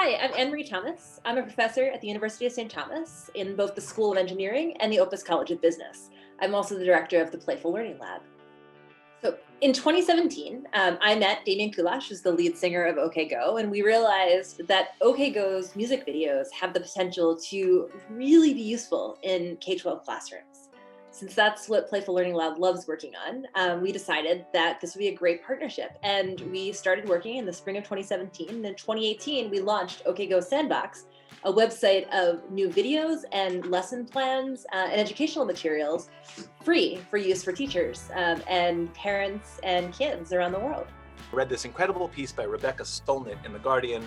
Hi, I'm Anne-Marie Thomas. I'm a professor at the University of St. Thomas in both the School of Engineering and the Opus College of Business. I'm also the director of the Playful Learning Lab. So in 2017, I met Damien Kulash, who's the lead singer of OK Go, and we realized that OK Go's music videos have the potential to really be useful in K-12 classrooms. Since that's what Playful Learning Lab loves working on, we decided that this would be a great partnership. And we started working in the spring of 2017. And in 2018, we launched OK Go Sandbox, a website of new videos and lesson plans and educational materials free for use for teachers and parents and kids around the world. I read this incredible piece by Rebecca Stolnit in The Guardian,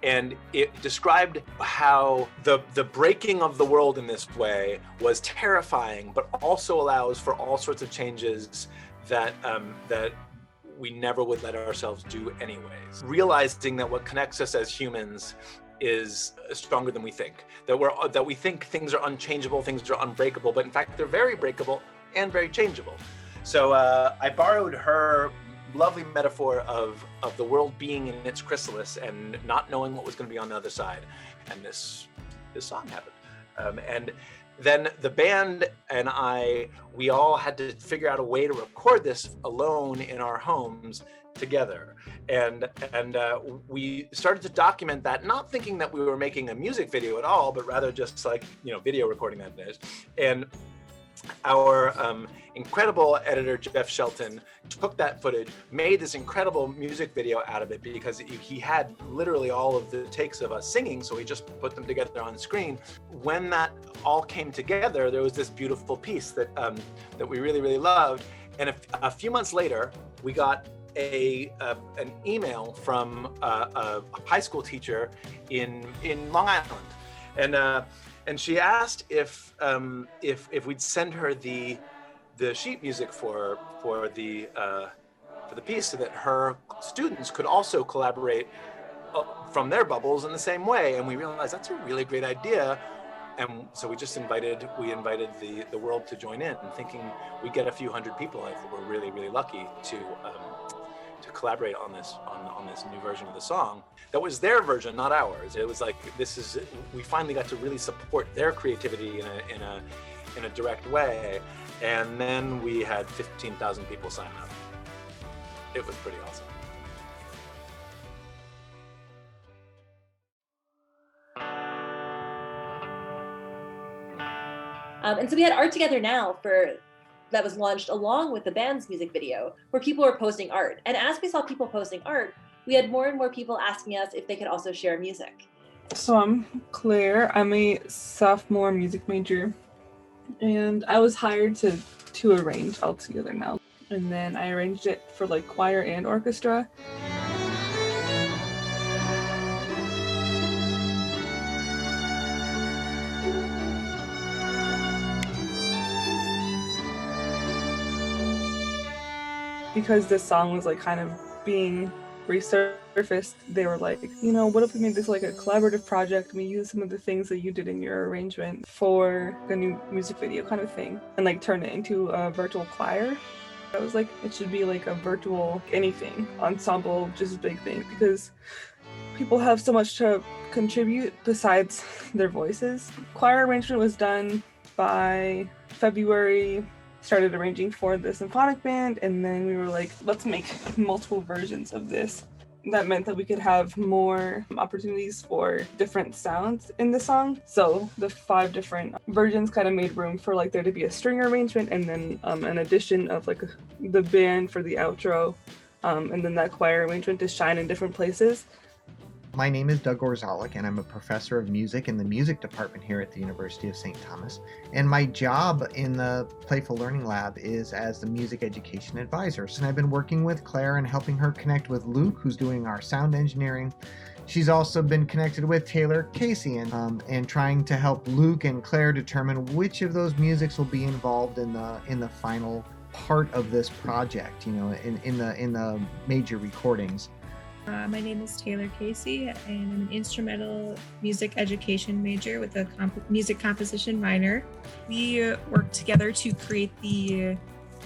and it described how the breaking of the world in this way was terrifying, but also allows for all sorts of changes that we never would let ourselves do anyways. Realizing that what connects us as humans is stronger than we think. That we think things are unchangeable, things are unbreakable, but in fact they're very breakable and very changeable. So I borrowed her lovely metaphor of the world being in its chrysalis and not knowing what was going to be on the other side, and this song happened. And then the band and we all had to figure out a way to record this alone in our homes together, and we started to document that, not thinking that we were making a music video at all, but rather just like, video recording, that is. And our incredible editor, Jeff Shelton, took that footage, made this incredible music video out of it, because he had literally all of the takes of us singing, so he just put them together on the screen. When that all came together, there was this beautiful piece that we really, really loved. And a few months later, we got an email from a high school teacher in Long Island, and she asked if we'd send her the sheet music for the piece, so that her students could also collaborate from their bubbles in the same way. And we realized that's a really great idea. And so we invited the world to join in, thinking we'd get a few hundred people. I think we're really, really lucky to collaborate on this new version of the song. That was their version, not ours. It was like, we finally got to really support their creativity in a direct way. And then we had 15,000 people sign up. It was pretty awesome. And so we had Art Together Now that was launched along with the band's music video, where people were posting art. And as we saw people posting art, we had more and more people asking us if they could also share music. So I'm Claire. I'm a sophomore music major, and I was hired to arrange All Together Now. And then I arranged it for like choir and orchestra. Because this song was like kind of being resurfaced, they were like, what if we made this like a collaborative project and we use some of the things that you did in your arrangement for the new music video kind of thing, and like turn it into a virtual choir. I was like, it should be like a virtual anything, ensemble, just big thing, because people have so much to contribute besides their voices. Choir arrangement was done by February. Started arranging for the symphonic band, and then we were like, let's make multiple versions of this. That meant that we could have more opportunities for different sounds in the song. So the 5 different versions kind of made room for like there to be a string arrangement, and then an addition of like the band for the outro, and then that choir arrangement to shine in different places. My name is Doug Orzalik, and I'm a professor of music in the music department here at the University of St. Thomas. And my job in the Playful Learning Lab is as the music education advisor. And I've been working with Claire and helping her connect with Luke, who's doing our sound engineering. She's also been connected with Taylor Casey and trying to help Luke and Claire determine which of those musics will be involved in the final part of this project, in the major recordings. My name is Taylor Casey, and I'm an instrumental music education major with a music composition minor. We worked together to create the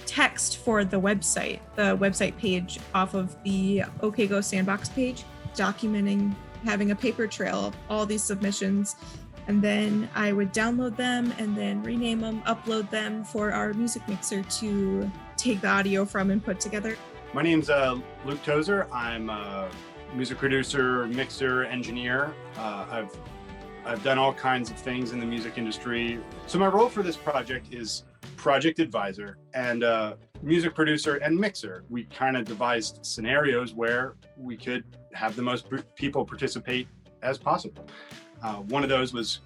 text for the website page off of the OK Go Sandbox page, documenting having a paper trail of all these submissions. And then I would download them and then rename them, upload them for our music mixer to take the audio from and put together. My name's Luke Tozer. I'm a music producer, mixer, engineer. I've done all kinds of things in the music industry. So my role for this project is project advisor and music producer and mixer. We kind of devised scenarios where we could have the most people participate as possible. One of those was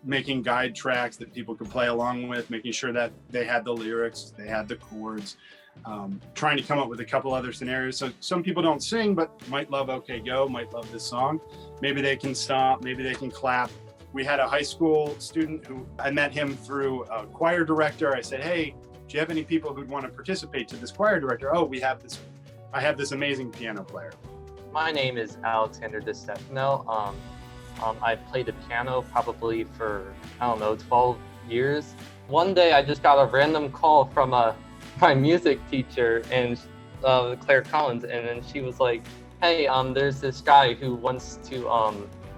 making guide tracks that people could play along with, making sure that they had the lyrics, they had the chords, trying to come up with a couple other scenarios. So some people don't sing, but might love OK Go, might love this song. Maybe they can stomp, maybe they can clap. We had a high school student who I met him through a choir director. I said, hey, do you have any people who'd want to participate to this choir director? Oh, I have this amazing piano player. My name is Alexander DeStefano. I played the piano probably for, 12 years. One day I just got a random call from my music teacher, and Claire Collins, and then she was like, hey, there's this guy who wants to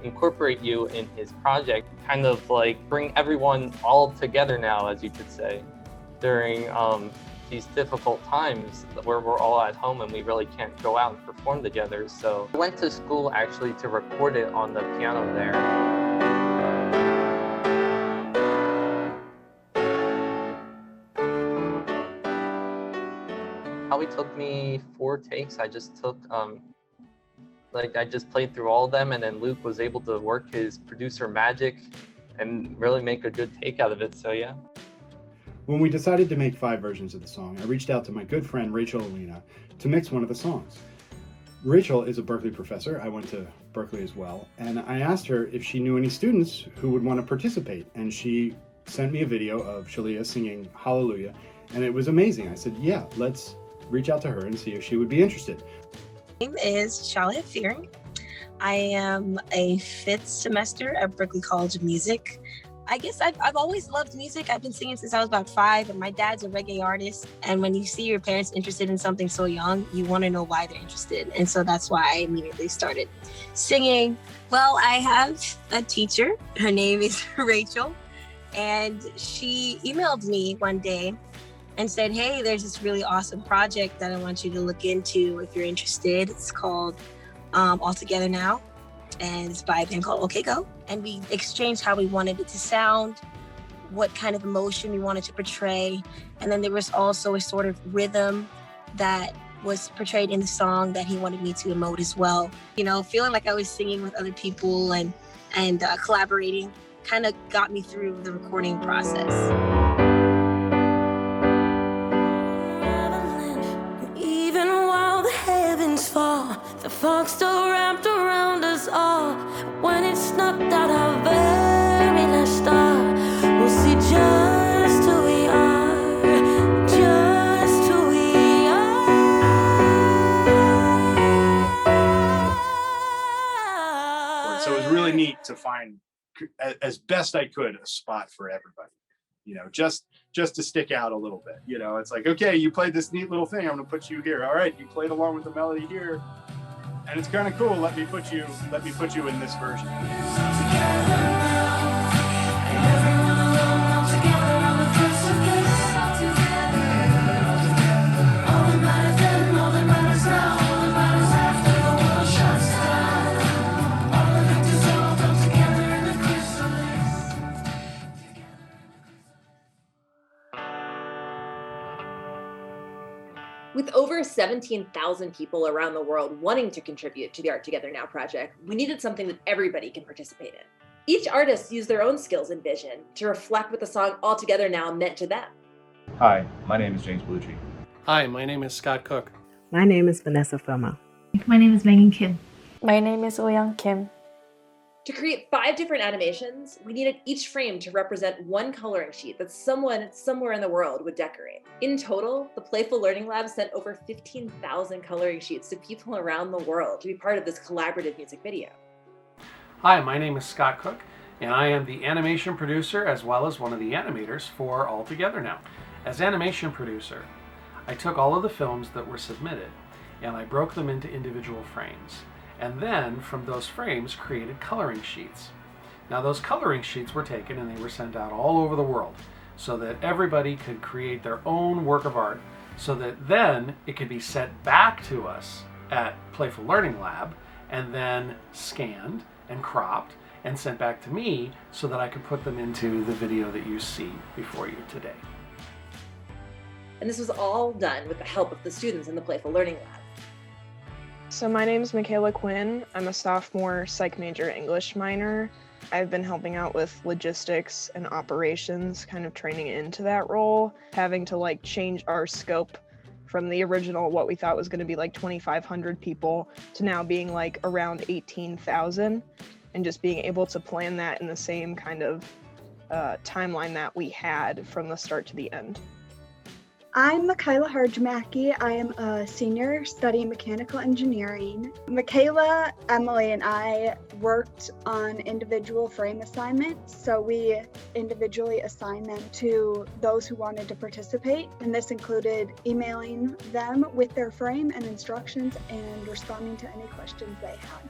incorporate you in his project, kind of like bring everyone all together now, as you could say, during these difficult times where we're all at home and we really can't go out and perform together. So I went to school actually to record it on the piano there. Probably took me 4 takes. I just took, I just played through all of them, and then Luke was able to work his producer magic and really make a good take out of it, so yeah. When we decided to make 5 versions of the song, I reached out to my good friend Rachel Alina to mix one of the songs. Rachel is a Berklee professor. I went to Berklee as well, and I asked her if she knew any students who would want to participate, and she sent me a video of Shalia singing Hallelujah, and it was amazing. I said, yeah, let's reach out to her and see if she would be interested. My name is Shalia Fearing. I am a 5th semester at Berklee College of Music. I guess I've always loved music. I've been singing since I was about 5, and my dad's a reggae artist. And when you see your parents interested in something so young, you want to know why they're interested. And so that's why I immediately started singing. Well, I have a teacher. Her name is Rachel. And she emailed me one day and said, hey, there's this really awesome project that I want you to look into if you're interested. It's called All Together Now. And it's by a band called OK Go. And we exchanged how we wanted it to sound, what kind of emotion we wanted to portray. And then there was also a sort of rhythm that was portrayed in the song that he wanted me to emote as well. You know, feeling like I was singing with other people and collaborating kind of got me through the recording process. Even while the heavens fall, the fog still wrapped around us all. When it's snuffed out our very last star, we'll see just who we are, just who we are. So it was really neat to find, as best I could, a spot for everybody. You know, just to stick out a little bit. You know, it's like, okay, you played this neat little thing, I'm gonna put you here. All right, you played along with the melody here, and it's kind of cool. Let me put you in this version. With over 17,000 people around the world wanting to contribute to the Art Together Now project, we needed something that everybody can participate in. Each artist used their own skills and vision to reflect what the song All Together Now meant to them. Hi, my name is James Bellucci. Hi, my name is Scott Cook. My name is Vanessa Filmo. My name is Megan Kim. My name is Ouyang Kim. To create 5 different animations, we needed each frame to represent one coloring sheet that someone somewhere in the world would decorate. In total, the Playful Learning Lab sent over 15,000 coloring sheets to people around the world to be part of this collaborative music video. Hi, my name is Scott Cook, and I am the animation producer as well as one of the animators for All Together Now. As animation producer, I took all of the films that were submitted and I broke them into individual frames. and then from those frames created coloring sheets. Now those coloring sheets were taken and they were sent out all over the world so that everybody could create their own work of art, so that then it could be sent back to us at Playful Learning Lab and then scanned and cropped and sent back to me so that I could put them into the video that you see before you today. And this was all done with the help of the students in the Playful Learning Lab. So my name is Michaela Quinn. I'm a sophomore psych major English minor. I've been helping out with logistics and operations, kind of training into that role, having to like change our scope from the original, what we thought was going to be like 2,500 people, to now being like around 18,000, and just being able to plan that in the same kind of timeline that we had from the start to the end. I'm Michaela Harjamaki. I am a senior studying mechanical engineering. Michaela, Emily, and I worked on individual frame assignments, so we individually assigned them to those who wanted to participate, and this included emailing them with their frame and instructions and responding to any questions they had.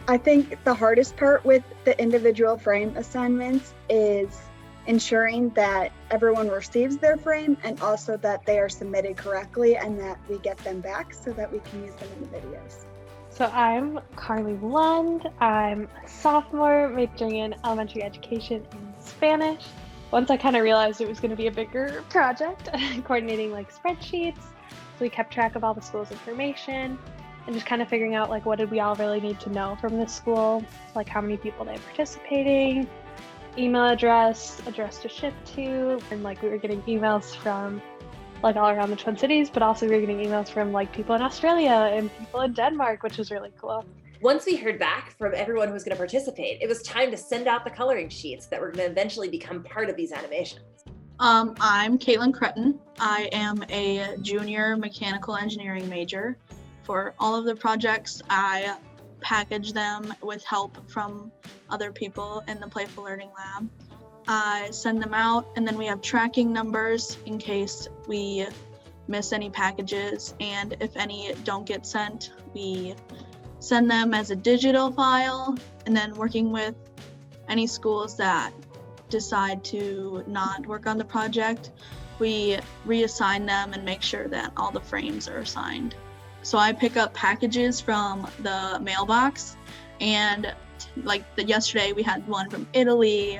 I think the hardest part with the individual frame assignments is ensuring that everyone receives their frame and also that they are submitted correctly and that we get them back so that we can use them in the videos. So I'm Carly Lund. I'm a sophomore majoring in elementary education in Spanish. Once I kind of realized it was going to be a bigger project, coordinating like spreadsheets, so we kept track of all the school's information and just kind of figuring out like what did we all really need to know from this school, like how many people they were participating, email address to ship to, and like we were getting emails from like all around the Twin Cities, but also we were getting emails from like people in Australia and people in Denmark, which was really cool. Once we heard back from everyone who was going to participate, it was time to send out the coloring sheets that were going to eventually become part of these animations. I'm Caitlin Cretton. I am a junior mechanical engineering major. For all of the projects, I package them with help from other people in the Playful Learning Lab. I send them out, and then we have tracking numbers in case we miss any packages, and if any don't get sent, we send them as a digital file, and then working with any schools that decide to not work on the project, we reassign them and make sure that all the frames are assigned. So I pick up packages from the mailbox, and yesterday we had one from Italy,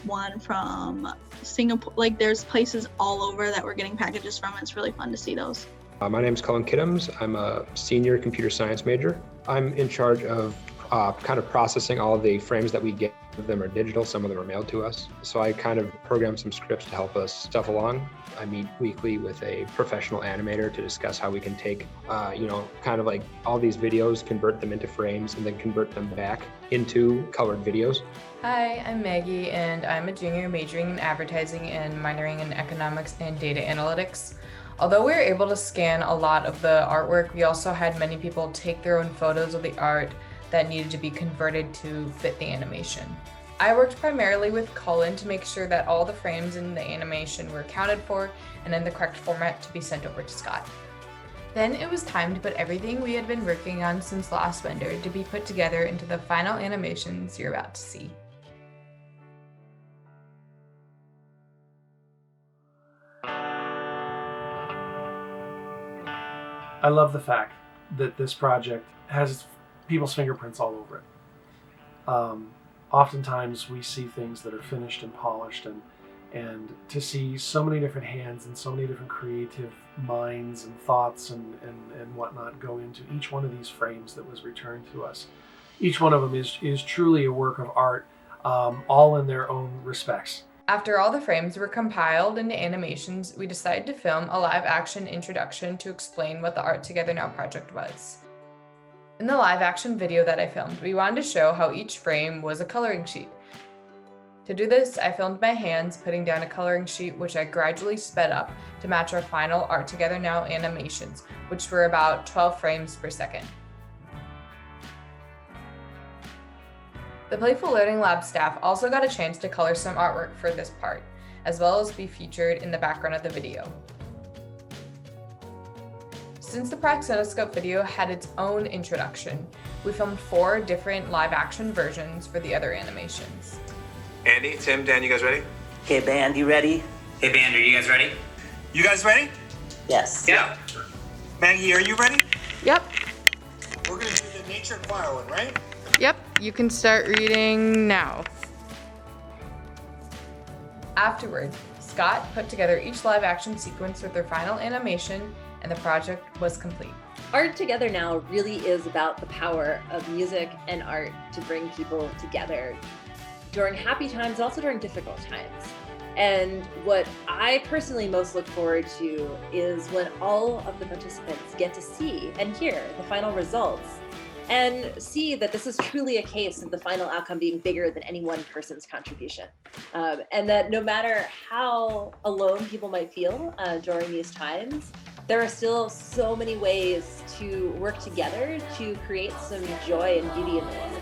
one from Singapore. Like there's places all over that we're getting packages from. It's really fun to see those. My name is Cullen Kiddums. I'm a senior computer science major. I'm in charge of kind of processing all of the frames that we get. Some of them are digital, some of them are mailed to us. So I kind of program some scripts to help us stuff along. I meet weekly with a professional animator to discuss how we can take, kind of like all these videos, convert them into frames, and then convert them back into colored videos. Hi, I'm Maggie, and I'm a junior majoring in advertising and minoring in economics and data analytics. Although we were able to scan a lot of the artwork, we also had many people take their own photos of the art that needed to be converted to fit the animation. I worked primarily with Cullen to make sure that all the frames in the animation were accounted for and in the correct format to be sent over to Scott. Then it was time to put everything we had been working on since last winter to be put together into the final animations you're about to see. I love the fact that this project has people's fingerprints all over it. Oftentimes we see things that are finished and polished, and to see so many different hands and so many different creative minds and thoughts and whatnot go into each one of these frames that was returned to us. Each one of them is truly a work of art, all in their own respects. After all the frames were compiled into animations, we decided to film a live action introduction to explain what the Art Together Now project was. In the live action video that I filmed, we wanted to show how each frame was a coloring sheet. To do this, I filmed my hands putting down a coloring sheet, which I gradually sped up to match our final Art Together Now animations, which were about 12 frames per second. The Playful Learning Lab staff also got a chance to color some artwork for this part, as well as be featured in the background of the video. Since the Praxenoscope video had its own introduction, we filmed 4 different live action versions for the other animations. Andy, Tim, Dan, you guys ready? Okay, band, you ready? Hey, band, are you guys ready? You guys ready? Yes. Yeah. Maggie, are you ready? Yep. We're gonna do the nature choir one, right? Yep, you can start reading now. Afterward, Scott put together each live action sequence with their final animation, and the project was complete. Art Together Now really is about the power of music and art to bring people together during happy times, also during difficult times. And what I personally most look forward to is when all of the participants get to see and hear the final results and see that this is truly a case of the final outcome being bigger than any one person's contribution. And that no matter how alone people might feel during these times, there are still so many ways to work together to create some joy and beauty in the world.